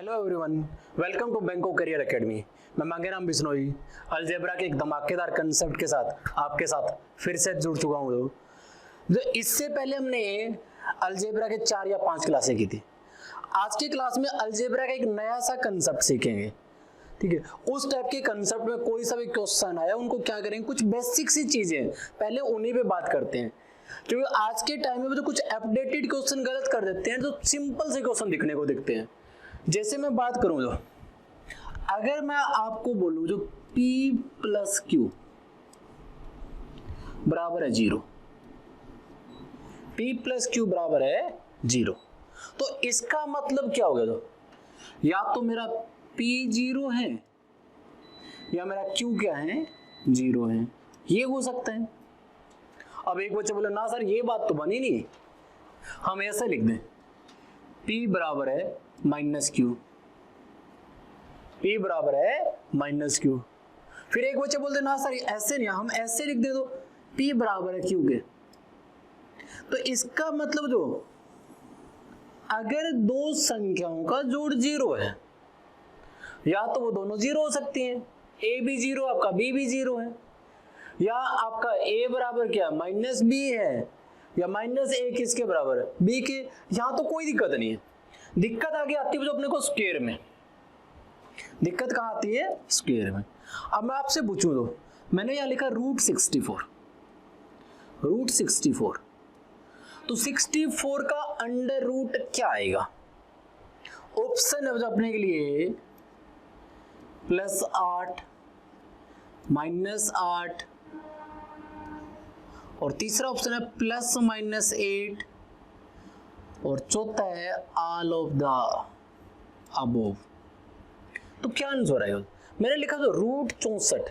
Hello everyone, welcome to बैंको career academy. मैं Mangeram Bishnoi algebra के एक धमाकेदार कंसेप्ट के साथ आपके साथ फिर से जुड़ चुका हूँ। जो इससे पहले हमने अलजेब्रा के 4 या 5 क्लासें की थी। आज की क्लास में अलजेब्रा का एक नया सा कंसेप्ट सीखेंगे। ठीक है, उस टाइप के कंसेप्ट में कोई सा भी क्वेश्चन आया उनको क्या करेंगे, कुछ बेसिक सी चीजें पहले उन्हीं पे बात करते हैं, क्योंकि आज के टाइम में तो कुछ अपडेटेड क्वेश्चन गलत कर देते हैं, तो सिंपल से क्वेश्चन दिखने को दिखते हैं। जैसे मैं बात करूं, जो अगर मैं आपको बोलूं जो P प्लस क्यू बराबर है 0, P प्लस क्यू बराबर है 0, तो इसका मतलब क्या हो गया? तो या तो मेरा P 0 है या मेरा Q क्या है, 0 है, ये हो सकता है। अब एक बच्चे बोले ना सर ये बात तो बनी नहीं, हम ऐसे लिख दें P बराबर है माइनस क्यू, P बराबर है माइनस क्यू। फिर एक बच्चे बोलते ना सर ऐसे नहीं, हम ऐसे लिख दे दो P बराबर है क्यू के। तो इसका मतलब जो अगर दो संख्याओं का जोड़ 0 है, या तो वो दोनों 0 हो सकती हैं, A भी 0 आपका B भी 0 है, या आपका A बराबर क्या माइनस B है, या माइनस A किसके बराबर है, B के। यहां तो कोई दिक्कत नहीं है। दिक्कत आगे आती है जो अपने को स्क्वायर में, दिक्कत कहां आती है, स्क्वायर में। अब मैं आपसे पूछूं, तो मैंने यहां लिखा रूट 64, तो 64 का अंडर रूट क्या आएगा? ऑप्शन है अपने के लिए +8, -8, और तीसरा ऑप्शन है +-8, और चौथा है ऑल ऑफ द अबोव। तो क्या आंसर आएगा? मैंने लिखा तो रूट 64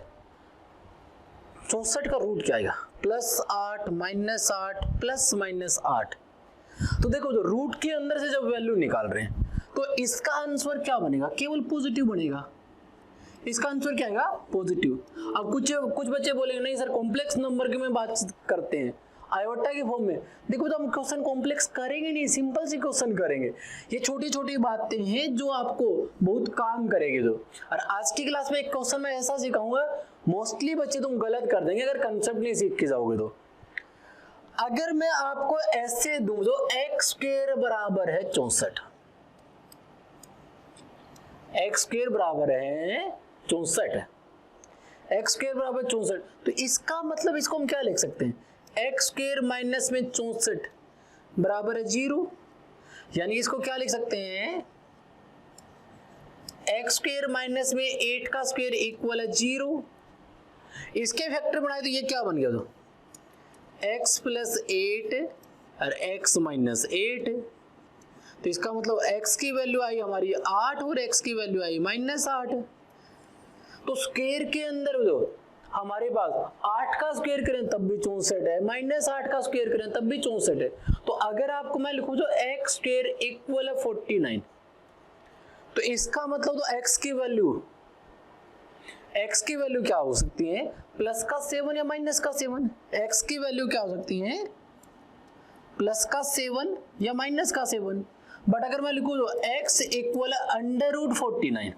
का रूट क्या आएगा, +8, -8, +-8। तो देखो जो रूट के अंदर से जब वैल्यू निकाल रहे हैं तो इसका आंसर क्या बनेगा, केवल पॉजिटिव बनेगा। इसका आंसर क्या आएगा, पॉजिटिव। अब कुछ बच्चे बोलेंगे नहीं सर कॉम्प्लेक्स नंबर की में बात करते हैं, आयोटा के फॉर्म में। देखो तो हम क्वेश्चन कॉम्प्लेक्स करेंगे नहीं, सिंपल सी क्वेश्चन करेंगे। ये छोटी छोटी बातें हैं जो आपको बहुत काम करेंगे। जो और आज की क्लास में एक क्वेश्चन मैं ऐसा सिखाऊंगा, मोस्टली बच्चे तुम गलत कर देंगे अगर कंसेप्ट नहीं सीख के जाओगे। तो अगर मैं आपको ऐसे दूं जो x² बराबर है 64, x² बराबर है 64, x² बराबर 64, तो इसका मतलब इसको हम क्या लिख सकते हैं, x² माइनस में 64 बराबर है 0, यानी इसको क्या लिख सकते हैं, x² माइनस में 8 का स्क्वायर इक्वल है 0। इसके फैक्टर बनाए तो ये क्या बन गया, तो x + 8 और x - 8, तो इसका मतलब x की वैल्यू आई हमारी 8 और x की वैल्यू आई -8। तो स्क्वायर के अंदर जो हमारे पास 8 का स्क्वायर करें तब भी 64 है, -8 का स्क्वायर करें तब भी 64 है। तो अगर आपको मैं लिखूं जो x² इक्वल है 49, तो इसका मतलब तो x की वैल्यू क्या हो सकती है, +7 या -7। x की वैल्यू क्या हो सकती है, +7 या -7। बट अगर मैं लिखूं जो x इक्वल √49,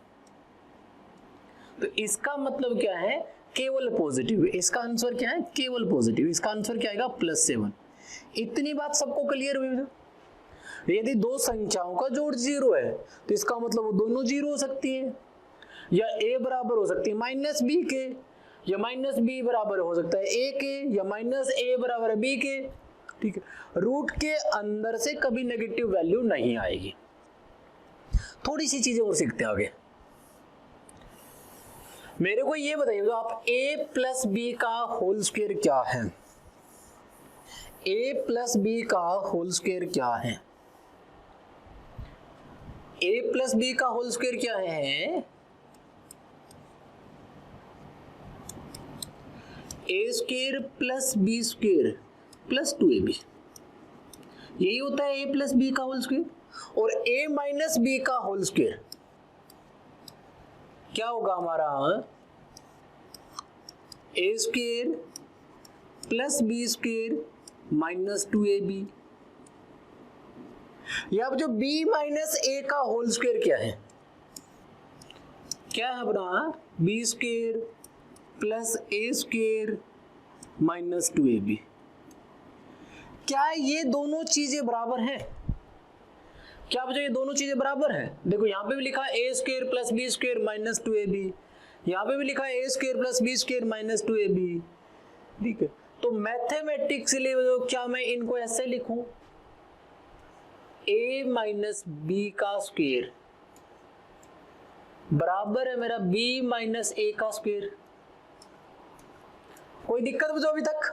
तो इसका मतलब क्या है, केवल पॉजिटिव। इसका आंसर क्या है, केवल पॉजिटिव। इसका आंसर क्या आएगा, +7। इतनी बात सबको क्लियर हुई? यदि दो संख्याओं का जोड़ 0 है तो इसका मतलब वो दोनों 0 हो सकती हैं, या a बराबर हो सकती है -b के, या -b बराबर हो सकता है a के, या -a बराबर है b के। ठीक है, रूट के अंदर से कभी नेगेटिव वैल्यू नहीं आएगी। थोड़ी सी चीजें और सीखते हैं आगे। मेरे को ये बताइए तो आप a + b का होल स्क्वायर क्या है, a + b का होल स्क्वायर क्या है, a + b का होल स्क्वायर क्या है, a² + b² + 2ab, यही होता है a + b का होल स्क्वायर। और a - b का होल स्क्वायर क्या होगा हमारा, a² + b² - 2ab। या अब जो b - a का होल स्क्वायर क्या है, क्या है अपना बी स्क्वायर प्लस ए स्क्वायर माइनस 2ab। क्या ये दोनों चीजें बराबर हैं? क्या बच्चों ये दोनों चीजें बराबर हैं? देखो यहाँ पे भी लिखा है a square plus b square minus 2ab, यहाँ पे भी लिखा है a square plus b square minus 2ab। ठीक है, तो मैथमेटिक्सली क्या मैं इनको ऐसे लिखूं, a माइनस बी का स्क्वायर बराबर है मेरा b माइनस ए का स्क्वायर। कोई दिक्कत बच्चों अभी तक?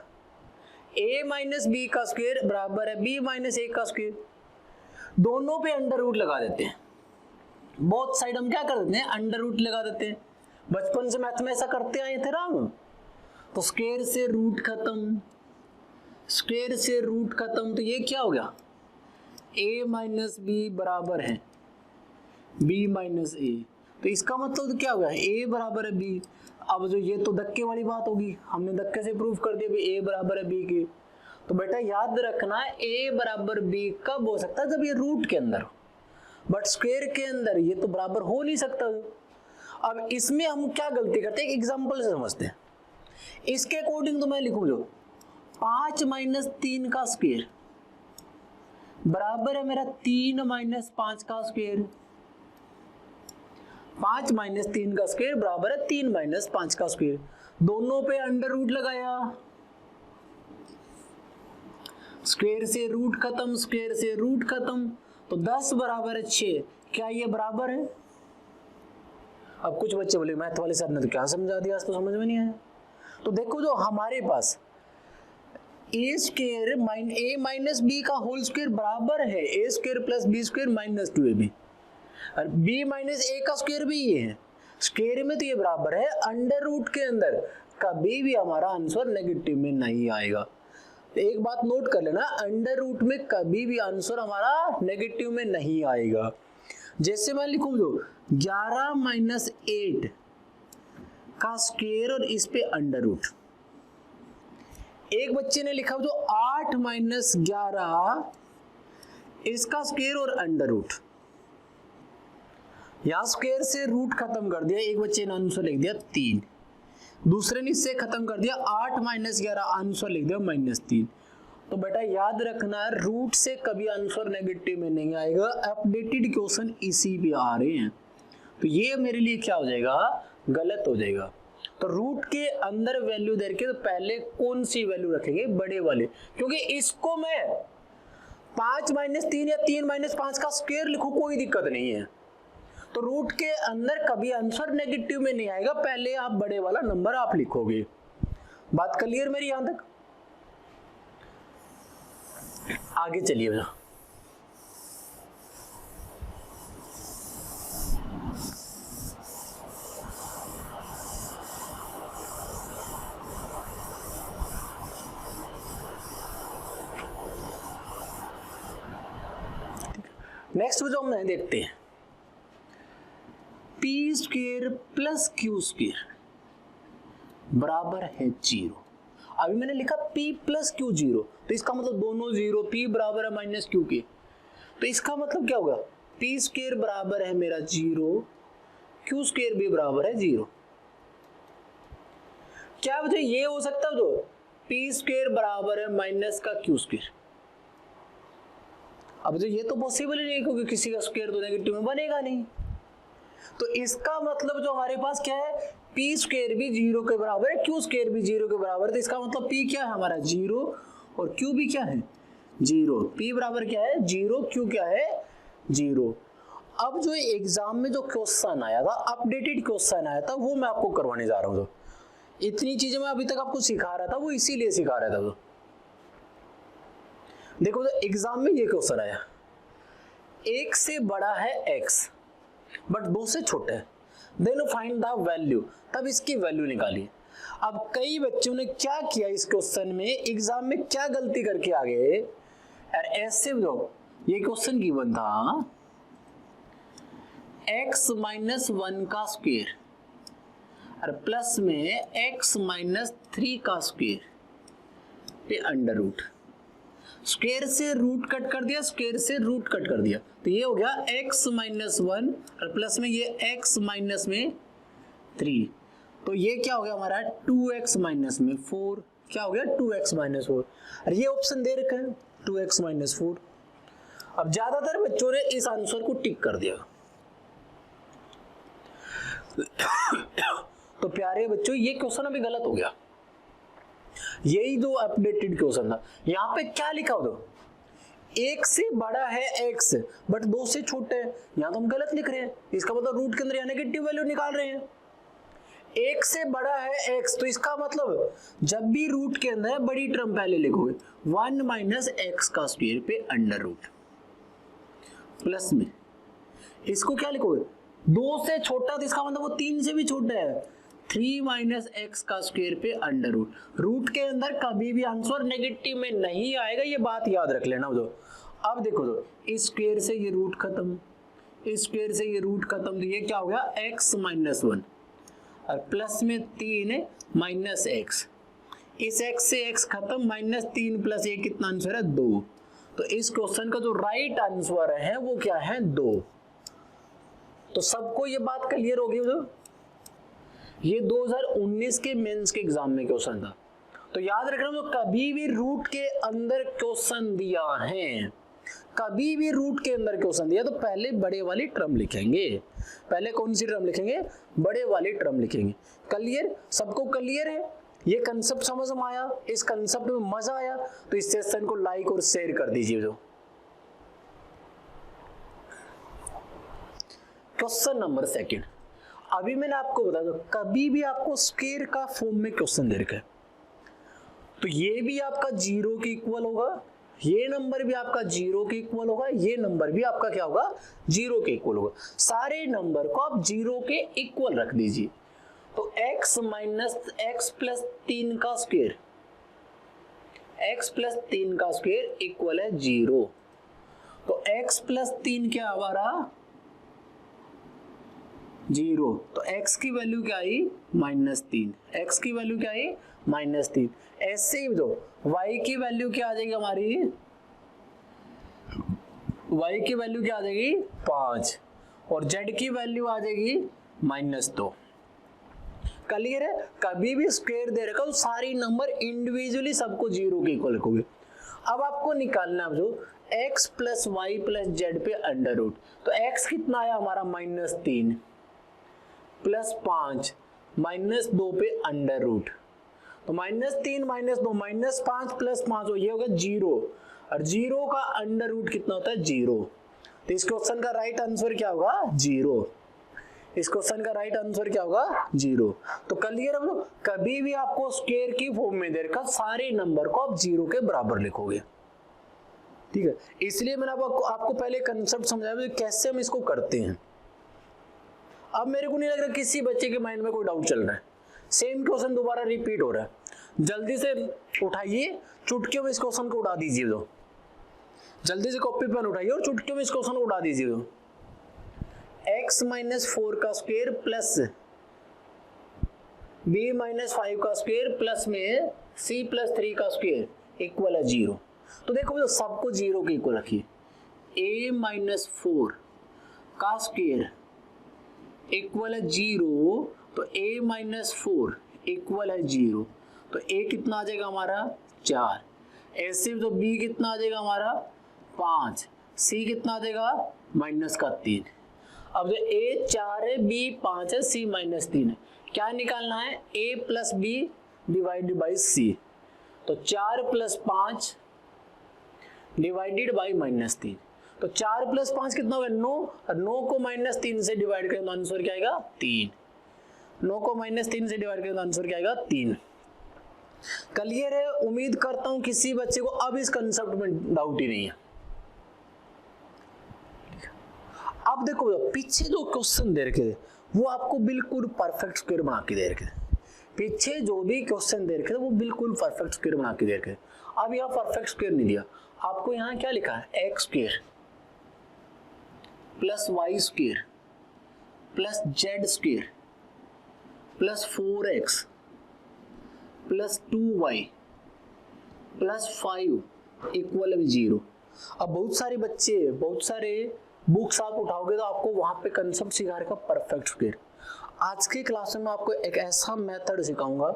a माइनस बी का स्क्वायर बराबर है b माइनस ए का स्क्वायर। दोनों पे अंडर रूट लगा देते हैं, बोथ साइड हम क्या कर देते हैं, अंडर रूट लगा देते हैं। बचपन से मैथ में ऐसा करते आए थे ना हम। तो स्क्वायर से रूट खत्म, स्क्वायर से रूट खत्म, तो ये क्या हो गया, a माइनस बी बराबर है b माइनस ए। तो इसका मतलब तो क्या हो गया, a बराबर है b। अब जो ये तो धक्के वाली बात होगी, हमने धक्के से प्रूव कर दिया भी a बराबर है b के। तो बेटा याद रखना a बराबर b कब हो सकता है, जब ये रूट के अंदर हो, बट स्क्वायर के अंदर ये तो बराबर हो नहीं सकता। अब इसमें हम क्या गलती करते हैं, एक एग्जांपल से समझते हैं। इसके अकॉर्डिंग तो मैं लिखूं जो 5 माइनस 3 का स्क्वायर बराबर है मेरा 3 माइनस 5 का स्क्वायर। 5 माइनस 3 का स्क्वायर बराबर है 3 माइनस 5 का स्क्वायर। दोनों पे अंडर रूट लगाया, स्क्वायर से रूट खत्म, स्क्वायर से रूट खत्म, तो 10 बराबर है 6। क्या ये बराबर है? अब कुछ बच्चे बोले मैथ वाले सर ने तो क्या समझा दिया, आज तो समझ में नहीं आया। तो देखो जो हमारे पास a square a minus b का होल स्क्वायर बराबर है a square plus b square minus 2ab, और बी माइनस ए का स्क्वायर भी ये है, स्क्वायर में तो ये बराबर है, अंडर रूट के अंदर कभी भी हमारा आंसर नेगेटिव में नहीं आएगा। तो एक बात नोट कर लेना, अंडर रूट में कभी भी आंसर हमारा नेगेटिव में नहीं आएगा। जैसे मैं लिखूं जो 11 माइनस 8 का स्क्वायर और इस पे अंडर रूट। एक बच्चे ने लिखा जो 8 माइनस 11 इसका स्क्वायर और अंडर रूट। यहां स्क्वायर से रूट खत्म कर दिया, एक बच्चे ने आंसर लिख दिया 3, दूसरे ने इससे खत्म कर दिया 8 माइनस 11 आंसर लिख दिया -3। तो बेटा याद रखना रूट से कभी आंसर नेगेटिव में नहीं आएगा। अपडेटेड क्वेश्चन इसी पे आ रहे हैं, तो ये मेरे लिए क्या हो जाएगा, गलत हो जाएगा। तो रूट के अंदर वैल्यू दे के तो पहले कौन सी वैल्यू रखेंगे, बड़े वाले, क्योंकि इसको मैं 5 माइनस 3 या 3 माइनस 5 का स्क्वायर लिखूं कोई दिक्कत नहीं है। तो रूट के अंदर कभी आंसर नेगेटिव में नहीं आएगा, पहले आप बड़े वाला नंबर आप लिखोगे। बात क्लियर मेरी यहां तक? आगे चलिए भैया। नेक्स्ट जो हम देखते हैं P square plus Q square बराबर है 0। अभी मैंने लिखा p प्लस क्यू 0, तो इसका मतलब दोनों 0, p बराबर है माइनस क्यू के, तो इसका मतलब क्या होगा, p स्क्वायर बराबर है मेरा 0, क्यू स्क्वायर भी बराबर है 0। क्या वजह ये हो सकता है जो p स्क्वायर बराबर है माइनस का क्यू स्क्वायर? अब जो ये तो पॉसिबल ही नहीं, क्योंकि किसी का स्क्वायर तो नेगेटिव में बनेगा नहीं। तो इसका मतलब जो हमारे पास क्या है, p स्क्वायर भी 0 के बराबर है, q स्क्वायर भी 0 के बराबर है, तो इसका मतलब p क्या है हमारा 0 और q भी क्या है 0। p बराबर क्या है 0, q क्या है 0। अब जो एग्जाम में जो क्वेश्चन आया था, अपडेटेड क्वेश्चन आया था, वो मैं आपको करवाने जा रहा हूँ। तो इतनी चीजें मैं अभी तक आपको सिखा रहा था, वो इसीलिए सिखा रहा था। तो देखो तो एग्जाम में ये क्वेश्चन आया, 1 से बड़ा है x बट 2 से छोटा है, देन फाइंड द वैल्यू, तब इसकी वैल्यू निकालिए। अब कई बच्चों ने क्या किया इस क्वेश्चन में, एग्जाम में क्या गलती करके आ गए यार, ऐसे जो ये क्वेश्चन गिवन था x माइनस 1 का स्क्वायर और प्लस में x माइनस 3 का स्क्वायर पे अंडर रूट, स्क्वायर से रूट कट कर दिया, स्क्वायर से रूट कट कर दिया, तो ये हो गया x माइनस 1 और प्लस में ये x माइनस में 3। तो ये क्या हो गया हमारा 2x माइनस में 4, क्या हो गया 2x माइनस 4। और ये ऑप्शन दे रखा है 2x माइनस 4। अब ज्यादातर बच्चों ने इस आंसर को टिक कर दिया। तो प्यारे बच्चों ये क्वेश्चन अभी गलत हो गया, यही जो अपडेटेड क्वेश्चन था। यहाँ पे क्या लिखा हो, दो 1 से बड़ा है x बट 2 से छोटा है, यहाँ तो हम गलत लिख रहे हैं। इसका मतलब रूट के अंदर यहाँ नेगेटिव वैल्यू निकाल रहे हैं। 1 से बड़ा है x तो इसका मतलब जब भी रूट के अंदर बड़ी टर्म पहले लिखोगे 1 माइनस एक्स का स्क्वायर पे अंडर रूट, प्लस में इसको क्या लिखोगे 2 से छोटा, तो इसका मतलब वो 3 से भी छोटा है 3 माइनस एक्स का स्क्वायर पे अंडर रूट। रूट के अंदर कभी भी आंसर नेगेटिव में नहीं आएगा, ये बात याद रख लेना। दो अब देखो, दो इस स्क्वायर से ये रूट खत्म, इस स्क्वायर से ये रूट खत्म, तो ये क्या हो गया x माइनस 1 और प्लस में 3 माइनस एक्स, इस x से x खत्म, माइनस 3 प्लस 1 कितना आंसर है 2। तो इस क्वेश्चन का जो राइट आंसर है वो क्या है 2। तो सबको ये बात क्लियर होगी। जो ये 2019 के मेंस के एग्जाम में क्वेश्चन था, तो याद रखना जो कभी भी रूट के अंदर क्वेश्चन दिया है, कभी भी रूट के अंदर क्वेश्चन दिया तो पहले बड़े वाली टर्म लिखेंगे। पहले कौन सी टर्म लिखेंगे, बड़े वाली टर्म लिखेंगे। क्लियर, सबको क्लियर है, ये कंसेप्ट समझ में आया, इस कंसेप्ट में मजा आया तो इस सेशन को लाइक और शेयर कर दीजिए। जो क्वेश्चन नंबर 2, अभी मैंने आपको बताया था कभी भी आपको स्क्वायर का फॉर्म में क्वेश्चन दे रखा है तो ये भी आपका 0 के इक्वल होगा, ये नंबर भी आपका 0 के इक्वल होगा, ये नंबर भी आपका क्या होगा 0 के इक्वल होगा। सारे नंबर को आप 0 के इक्वल रख दीजिए। तो x माइनस एक्स प्लस 3 का स्क्वायर, x प्लस 3 का स्क्वायर इक्वल है 0। तो x प्लस 3 क्या हमारा 0, तो x की वैल्यू क्या आई -3, x की वैल्यू क्या आई -3। ऐसे ही दो y की वैल्यू क्या आ जाएगी हमारी, y की वैल्यू क्या आ जाएगी 5 और z की वैल्यू आ जाएगी -2। क्लियर है, कभी भी स्क्वायर दे रखा तो सारी नंबर इंडिविजुअली सबको 0 के इक्वल रखोगे। अब आपको निकालना है जो x plus y plus z पे अंडर रूट, तो x कितना आया हमारा -3 प्लस 5 -2 पे अंडर रूट, तो -3 -2 -5 प्लस 5 ये होगा 0 और 0 का अंडर रूट कितना होता है 0। तो इस क्वेश्चन का राइट आंसर क्या होगा 0। इस क्वेश्चन का राइट आंसर क्या होगा 0। तो क्लियर है, कभी भी आपको स्क्वायर की फॉर्म में दे रखा सारे नंबर को आप 0 के बराबर लिखोगे। ठीक है, इसलिए मैंने आपको पहले कंसेप्ट समझाया कैसे हम इसको करते हैं। अब मेरे को नहीं लग रहा किसी बच्चे के माइंड में कोई डाउट चल रहा है, सेम क्वेश्चन दोबारा रिपीट हो रहा है। जल्दी से उठाइए, चुटकियों में इस क्वेश्चन को उड़ा दीजिए। दो जल्दी से कॉपी पेन उठाइए और चुटकियों में इस क्वेश्चन को उड़ा दीजिए। दो x माइनस 4 का स्क्वायर प्लस b माइनस 5 का स्क्वायर प्लस में c प्लस 3 का स्क्वायर इक्वल है 0। तो देखो तो सबको 0 के इक्वल रखिए। a माइनस 4 का स्क्वायर इक्वल है 0, तो a माइनस 4 इक्वल है 0, तो a कितना आ जाएगा हमारा 4। ऐसे तो b कितना आ जाएगा हमारा 5, c कितना आ जाएगा -3। अब जो a 4 है, b 5 है, c -3 है, क्या निकालना है a plus b divided by c। तो 4 प्लस 5 डिवाइडेड बाई -3, तो 4 प्लस 5 कितना होगा 9, और 9 को -3 से डिवाइड करें तो आंसर क्या आएगा 3। 9 को -3 से डिवाइड करें तो आंसर क्या आएगा 3। क्लियर है, उम्मीद करता हूं किसी बच्चे को अब इस कंसेप्ट में डाउट ही नहीं है। अब देखो पीछे जो क्वेश्चन दे रखे थे वो आपको बिल्कुल परफेक्ट स्क्वायर बना के दे रखे थे। पीछे जो भी क्वेश्चन दे रखे थे वो बिल्कुल परफेक्ट स्क्वायर बना के दे रखे। अब यहाँ परफेक्ट स्क्वायर नहीं दिया आपको, यहाँ क्या लिखा है x square plus y square plus z square plus 4x plus 2y plus 5 equal 0। अब बहुत सारे बच्चे, बहुत सारे बुक्स आप उठाओगे तो आपको वहां पे कंसेप्ट सिखा रखा परफेक्ट स्क्वायर। आज के क्लास में आपको एक ऐसा मेथड सिखाऊंगा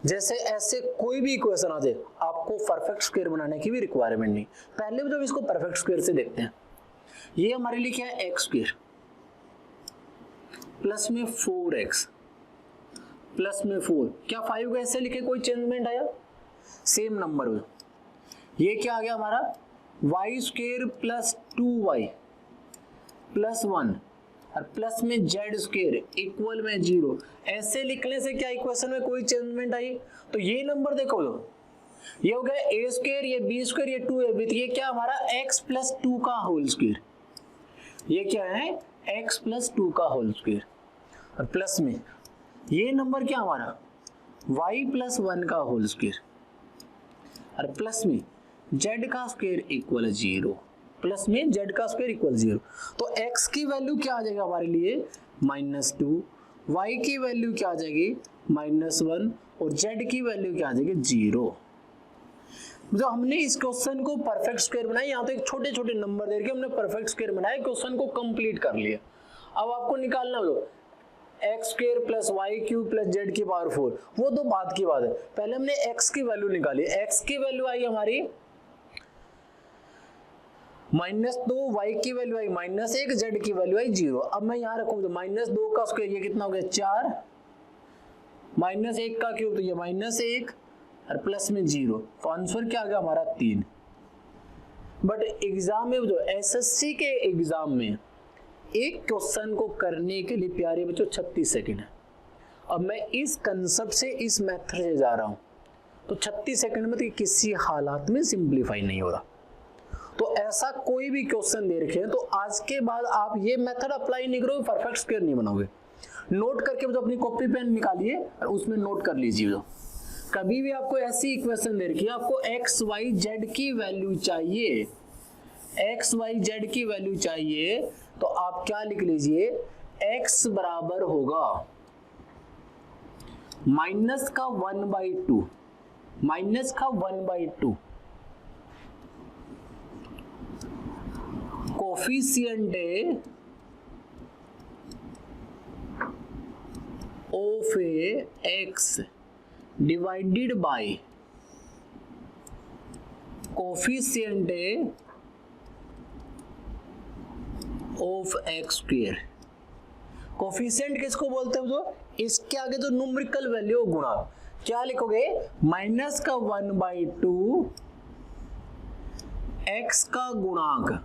जैसे ऐसे कोई भी इक्वेशन आ जाए आपको परफेक्ट स्क्वायर बनाने की भी रिक्वायरमेंट नहीं। पहले भी जब इसको परफेक्ट स्क्वायर से देखते हैं, ये हमारे लिए क्या है, एक्स स्क्वायर प्लस में 4x प्लस में 4, क्या 5 ऐसे लिखे, कोई चेंजमेंट आया, सेम नंबर में। ये क्या आ गया हमारा Y square plus 2y plus 1 और प्लस में जेड स्क्वायर इक्वल में 0। ऐसे लिखने से क्या इक्वेशन में कोई चेंजमेंट आई, तो ये नंबर देखो, ये हो गया ए स्क्वायर, ये बी स्क्वायर, ये 2ab, ये क्या हमारा x प्लस 2 का होल स्क्वायर, ये क्या है x प्लस 2 का होल स्क्वायर, और प्लस में ये नंबर क्या हमारा y प्लस 1 का होल स्क्वायर, और प्लस में z का स्क्वायर इक्वल 0, प्लस में z का स्क्वायर इक्वल 0। तो x की वैल्यू क्या आ जाएगा हमारे लिए -2, y की वैल्यू क्या आ जाएगी -1 और z की वैल्यू क्या आ जाएगी 0। जो हमने इस क्वेश्चन को परफेक्ट स्क्वायर बनाया, यहाँ तो एक छोटे छोटे नंबर दे के हमने परफेक्ट स्क्वायर बनाया, क्वेश्चन को कंप्लीट कर लिया। अब आपको निकालना हो x square plus y cube plus z की पावर 4, वो तो बात की बात है। पहले हमने एक्स की वैल्यू निकाली, एक्स की वैल्यू आई हमारी -2, वाई की वैल्यू आई -1, जेड की वैल्यू आई 0। अब मैं यहाँ रखूँ तो -2 का स्क्वायर ये कितना हो गया 4, -1 का क्यूब तो ये -1 और प्लस में 0, तो आंसर क्या आ गया हमारा 3। बट एग्जाम में जो एसएससी के एग्जाम में एक क्वेश्चन को करने के लिए प्यारे बच्चों 36 सेकंड है। अब मैं इस कंसेप्ट से इस मेथड से जा रहा हूं, तो 36 सेकंड में तो किसी हालात में सिंप्लीफाई नहीं हो रहा। तो ऐसा कोई भी क्वेश्चन दे रखे हैं तो आज के बाद आप ये मेथड अप्लाई नहीं करोगे, परफेक्ट स्क्वायर नहीं बनाओगे। नोट करके जो अपनी कॉपी पेन निकालिए और उसमें नोट कर लीजिए। जो कभी भी आपको ऐसी इक्वेशन दे रखी है, आपको एक्स वाई जेड की वैल्यू चाहिए, एक्स वाई जेड की वैल्यू चाहिए, तो आप क्या लिख लीजिए, x बराबर होगा माइनस का 1/2, माइनस का 1/2 coefficient of A x divided by coefficient of x square. Coefficient किसको बोलते हैं, जो इसके आगे जो न्यूमेरिकल वैल्यू गुणा, क्या लिखोगे माइनस का 1/2 एक्स का गुणांक,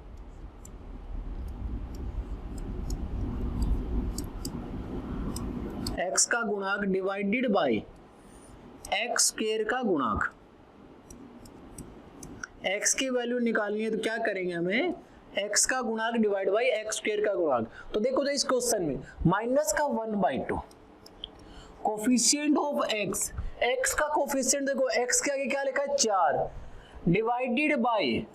एक्स का गुणांक डिवाइडेड बाय एक्स स्क्वायर का गुणांक। एक्स की वैल्यू निकालनी है तो क्या करेंगे हमें, x का गुणांक डिवाइड बाई एक्स स्क्वायर का गुणांक। तो देखो तो इस क्वेश्चन में माइनस का 1/2 कोफिशिएंट ऑफ x, x का कोफिशिएंट देखो, x के आगे क्या लिखा है 4 डिवाइडेड बाई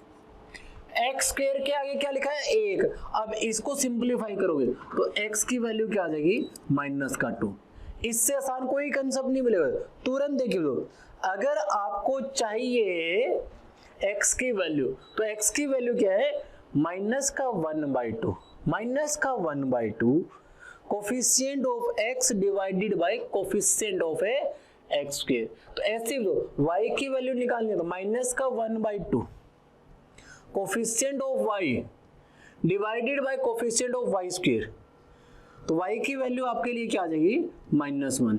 एक्स स्क्वायर के आगे क्या लिखा है 1। अब इसको सिंप्लीफाई करोगे तो x की वैल्यू क्या आ जाएगी -2। इससे आसान कोई कंसेप्ट नहीं मिलेगा, तुरंत देखिए। तो अगर आपको चाहिए x की वैल्यू, तो x की वैल्यू क्या है माइनस का 1/2, माइनस का 1/2 coefficient of x divided by coefficient of A x square. तो ऐसे y की वैल्यू निकालनी है तो माइनस का 1/2 coefficient of y divided by coefficient of y square. तो y की वैल्यू आपके लिए क्या आ जाएगी -1।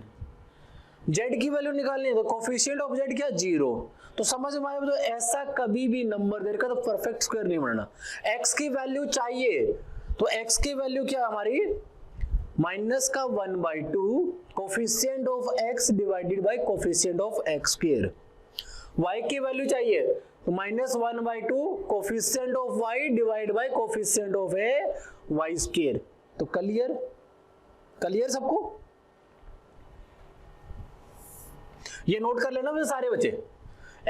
z की वैल्यू निकालनी है तो कोफिशिएंट ऑफ z क्या 0। तो समझ में आया, तो ऐसा कभी भी नंबर देकर तो परफेक्ट स्क्वायर नहीं बनाना। x की वैल्यू चाहिए तो x की वैल्यू क्या हमारी माइनस का 1/2 coefficient of x divided by coefficient of x square. y की वैल्यू चाहिए तो -1/2 coefficient of y divide by coefficient of A y square. तो क्लियर, क्लियर सबको, ये नोट कर लेना मेरे सारे बच्चे।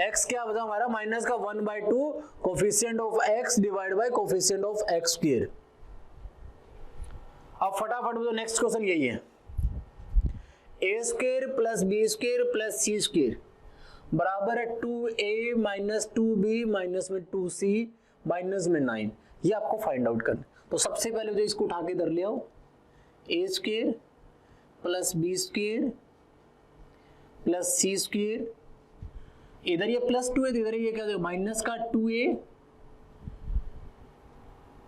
x क्या बता हमारा माइनस का 1/2 coefficient of x divide by coefficient of x square. अब फटाफट तो नेक्स्ट क्वेश्चन यही है, a square plus b square plus c square बराबर है 2a माइनस 2b माइनस में 2c माइनस में 9। ये आपको फाइंड आउट करना। तो सबसे पहले जो इसको उठा के इधर ले आओ, a square plus b square plus c square, इधर ये +2 है, इधर ये क्या हो जाएगा माइनस का 2a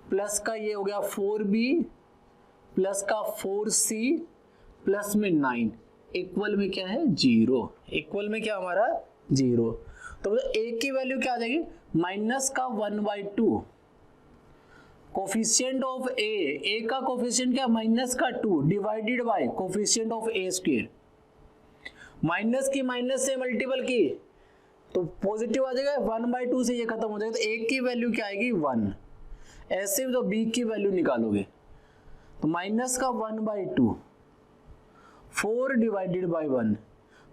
प्लस का ये हो गया 4b प्लस का 4c प्लस में 9 इक्वल में क्या है 0, इक्वल में क्या हमारा 0। तो a की वैल्यू क्या आ जाएगी माइनस का 1/2, कोफिशिएंट ऑफ a का कोफिशिएंट क्या माइनस का 2 divided by coefficient of a square, minus की माइनस से मल्टीपल की तो पॉजिटिव आ जाएगा, 1/2 से ये खत्म हो जाएगा, तो a की वैल्यू क्या आएगी 1। ऐसे तो b की वैल्यू निकालोगे तो माइनस का 1/2 4 डिवाइडेड बाय 1,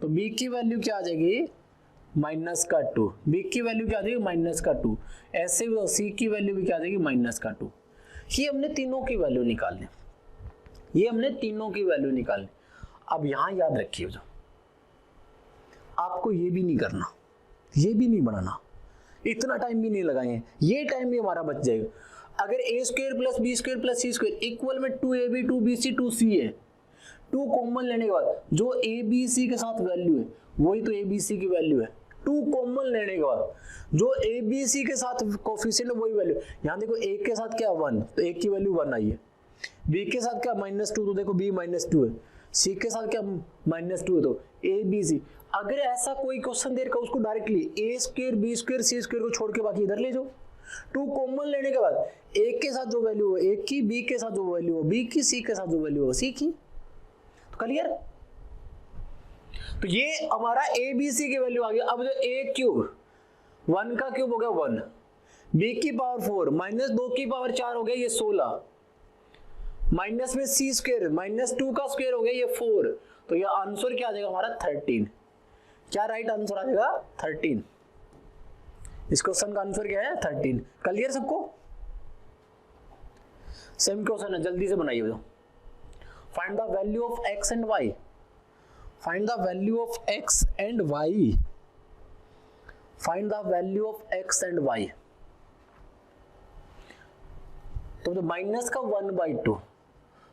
तो b की वैल्यू क्या आ जाएगी माइनस का 2, b की वैल्यू क्या आ जाएगी माइनस का 2, ऐसे तो c की वैल्यू भी क्या आ जाएगी माइनस का 2। ये हमने तीनों की वैल्यू निकालनी, ये हमने तीनों की वैल्यू निकालनी। अब यहां याद रखिए जो आपको ये भी नहीं करना, ये भी नहीं बनाना, इतना टाइम भी नहीं लगाएंगे, ये टाइम भी हमारा बच जाएगा। अगर a square plus b square plus c square equal में 2ab 2bc 2c है, 2 कॉमन लेने के बाद जो abc के साथ वैल्यू है वही तो abc की वैल्यू है, 2 कॉमन लेने के बाद जो abc के साथ कोफिशिएंट वही वैल्यू। यहाँ देखो a के साथ क्या 1, तो a की वैल्यू 1 आई है, b के साथ क्या -2 तो देखो b -2 है, c के साथ क्या -2 है, तो abc। अगर ऐसा कोई क्वेश्चन दे रखा उसको directly a square b square c square को छोड़ के बाकी इधर ले जाओ, 2 कॉमन लेने के बाद a के साथ जो वैल्यू हो a की, b के साथ जो वैल्यू हो b की, c के साथ जो वैल्यू हो c की, तो क्लियर। तो ये हमारा abc की वैल्यू आ गई। अब जो a क्यूब 1 का क्यूब हो गया 1, b की पावर 4 माइनस 2 की पावर 4 हो गया ये 16, माइनस में c स्क्वायर -2 का स्क्वायर हो गया ये 4, तो ये आंसर क्या आ जाएगा हमारा 13। क्या राइट आंसर आ जाएगा 13। इस क्वेश्चन का आंसर क्या है 13। क्लियर सबको। सेम क्वेश्चन है, जल्दी से बनाइए। Find the value of x and y, find the value of x and y, find the value of x and y। तो माइनस का 1/2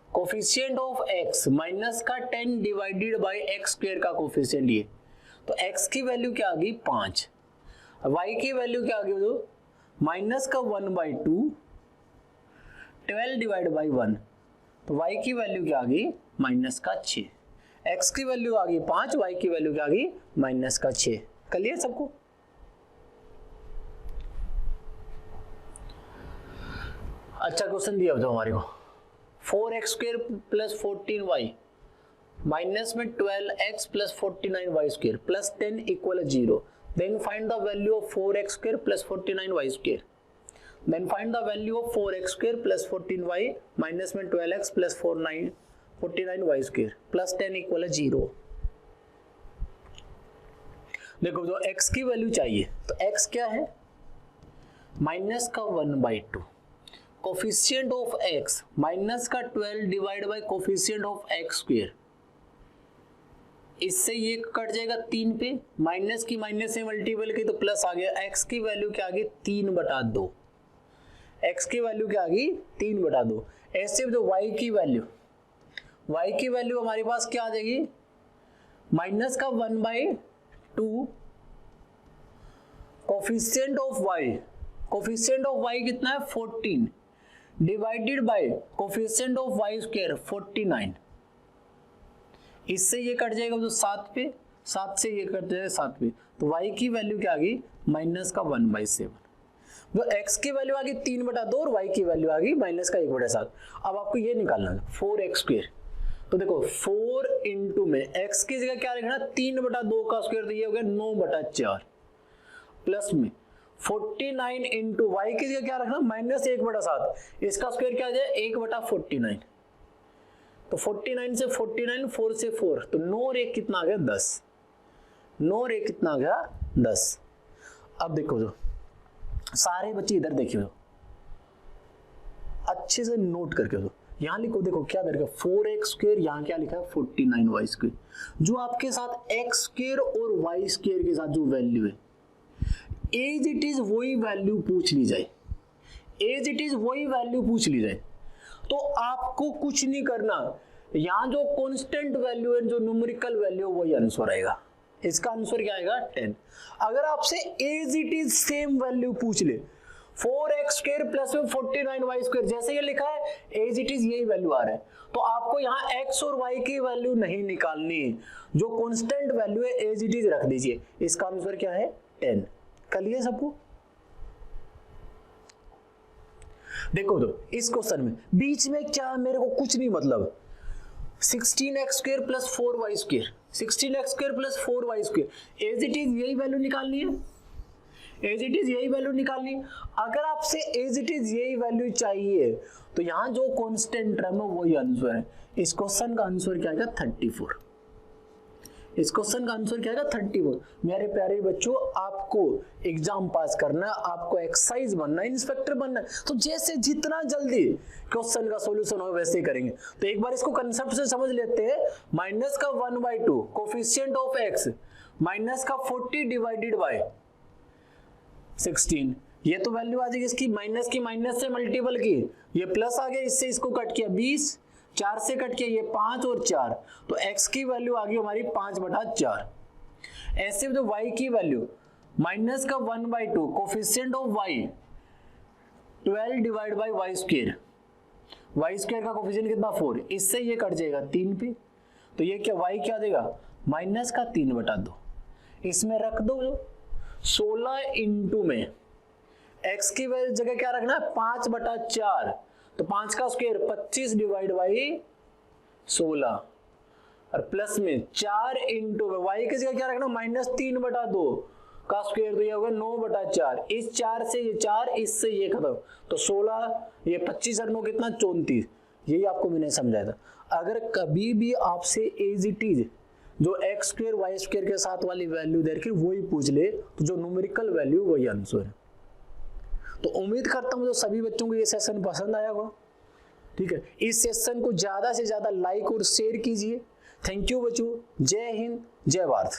कोफिशिएंट ऑफ x माइनस का 10 डिवाइडेड बाय x स्क्वायर का coefficient, ये तो x की value क्या आ गई 5, y की वैल्यू क्या आ गई तो माइनस का 1/2 12 डिवाइड बाई 1, तो y की वैल्यू क्या आ गई माइनस का 6, x की वैल्यू आ गई 5, y की वैल्यू क्या आ गई माइनस का 6। क्लियर सबको। अच्छा क्वेश्चन दिया बताओ हमारे को, 4x square plus 14y minus में 12x plus 49y square plus 10 equal 0, then find the value of 4x square plus 49y square, then find the value of 4x square plus 14y minus में 12x plus 49y square plus 10 equal 0। देखो जो x की value चाहिए तो x क्या है minus का 1/2, coefficient of x minus का 12 divide by coefficient of x square, इससे ये कट जाएगा 3 पे, माइनस की माइनस से मल्टीपल की तो प्लस आ गया, x की वैल्यू क्या आ गई 3/2, x की वैल्यू क्या आ गई 3/2। ऐसे जो y की वैल्यू हमारे पास क्या आ जाएगी माइनस का 1/2 कोफिशिएंट ऑफ y कितना है 14 divided by coefficient of y square 49, इससे ये कट जाएगा तो 7 पे, 7 से ये कट जाएगा 7 पे, तो y की वैल्यू क्या आ गई माइनस का 1/7। तो x की वैल्यू आ गई 3/2 और y की वैल्यू आ गई माइनस का 1/7। अब आपको ये निकालना है 4x स्क्वायर, तो देखो 4 इंटू में x की जगह क्या लिखना 3/2 का स्क्वायर, तो ये हो गया 9/4 प्लस में 49 इंटू वाई की जगह क्या रखना -1/7, इसका स्क्वायर क्या आ जाए 1/49, तो 49 से 49 4 से 4, तो 9 और 1 कितना आ गया 10, 9 और 1 कितना आ गया 10। अब देखो जो सारे बच्चे इधर देखिए अच्छे से नोट करके दो, यहाँ लिखो देखो क्या दे रखा 4x स्क्वायर, यहाँ क्या लिखा है 49y स्क्वायर। जो आपके साथ x स्क्वायर और y स्क्वायर के साथ जो वैल्यू है एज इट इज वही वैल्यू पूछ ली जाए, एज इट इज वही वैल्यू पूछ ली जाए, तो आपको कुछ नहीं करना, यहां जो कांस्टेंट वैल्यू है, जो न्यूमेरिकल वैल्यू, वही आंसर आएगा। इसका आंसर क्या आएगा 10। अगर आपसे as it is same value पूछ ले 4x² प्लस में 49y², जैसे ये लिखा है एज इट इज यही वैल्यू आ रहा है, तो आपको यहाँ x और y की वैल्यू नहीं निकालनी, जो कांस्टेंट वैल्यू है एज इट इज रख दीजिए। इसका आंसर क्या है 10। कर लिया सबको? देखो तो इस क्वेश्चन में बीच में क्या मेरे को कुछ नहीं मतलब 16x² plus 4y², 16x² plus 4y², as it is यही वैल्यू निकालनी है, एज इट इज यही वैल्यू निकालनी है। अगर आपसे एज इट इज यही वैल्यू चाहिए तो यहां जो कांस्टेंट टर्म है वही आंसर है। इस क्वेश्चन का आंसर क्या आएगा 34। इस क्वेश्चन का आंसर क्या आएगा 34। मेरे प्यारे बच्चों, आपको एग्जाम पास करना, आपको एक्साइज बनना, इंस्पेक्टर बनना, तो जैसे जितना जल्दी क्वेश्चन का सॉल्यूशन हो वैसे ही करेंगे। तो एक बार इसको कंसेप्ट से समझ लेते हैं। माइनस का 1/2 कोफिशिएंट ऑफ x, माइनस का 40 डिवाइडेड बाय 16, ये तो वैल्यू आ जाएगी इसकी, माइनस की माइनस से मल्टीपल की, ये प्लस आ गया, इससे इसको कट किया 20, 4 से कट किया ये 5 और 4, तो x की वैल्यू आ गई हमारी 5/4। ऐसे जो y की वैल्यू माइनस का 1/2 coefficient of y 12 divide by y², y² का कोफिशिएंट कितना 4, इससे ये कट जाएगा 3 पे, तो ये क्या y क्या देगा माइनस का 3/2। इसमें रख दो 16 इंटू में x की जगह क्या रखना है 5/4, तो 5 का स्क्वायर 25 डिवाइड बाई 16, और प्लस में 4 इंटू में y की जगह क्या रखना -3/2 का स्क्वायर, तो ये होगा 9/4। इस 4 से ये 4, इससे ये खत्म, तो 16, ये 25 और 9 कितना 34। यही आपको मैंने समझाया था। अगर कभी भी आपसे एज इट इज जो x² y² के साथ वाली वैल्यू दे रखी वही पूछ ले, तो जो न्यूमेरिकल वैल्यू वही आंसर है। तो उम्मीद करता हूं जो सभी बच्चों को ये सेशन पसंद आया होगा। ठीक है, इस सेशन को ज्यादा से ज्यादा लाइक और शेयर कीजिए। थैंक यू बच्चों। जय हिंद, जय भारत।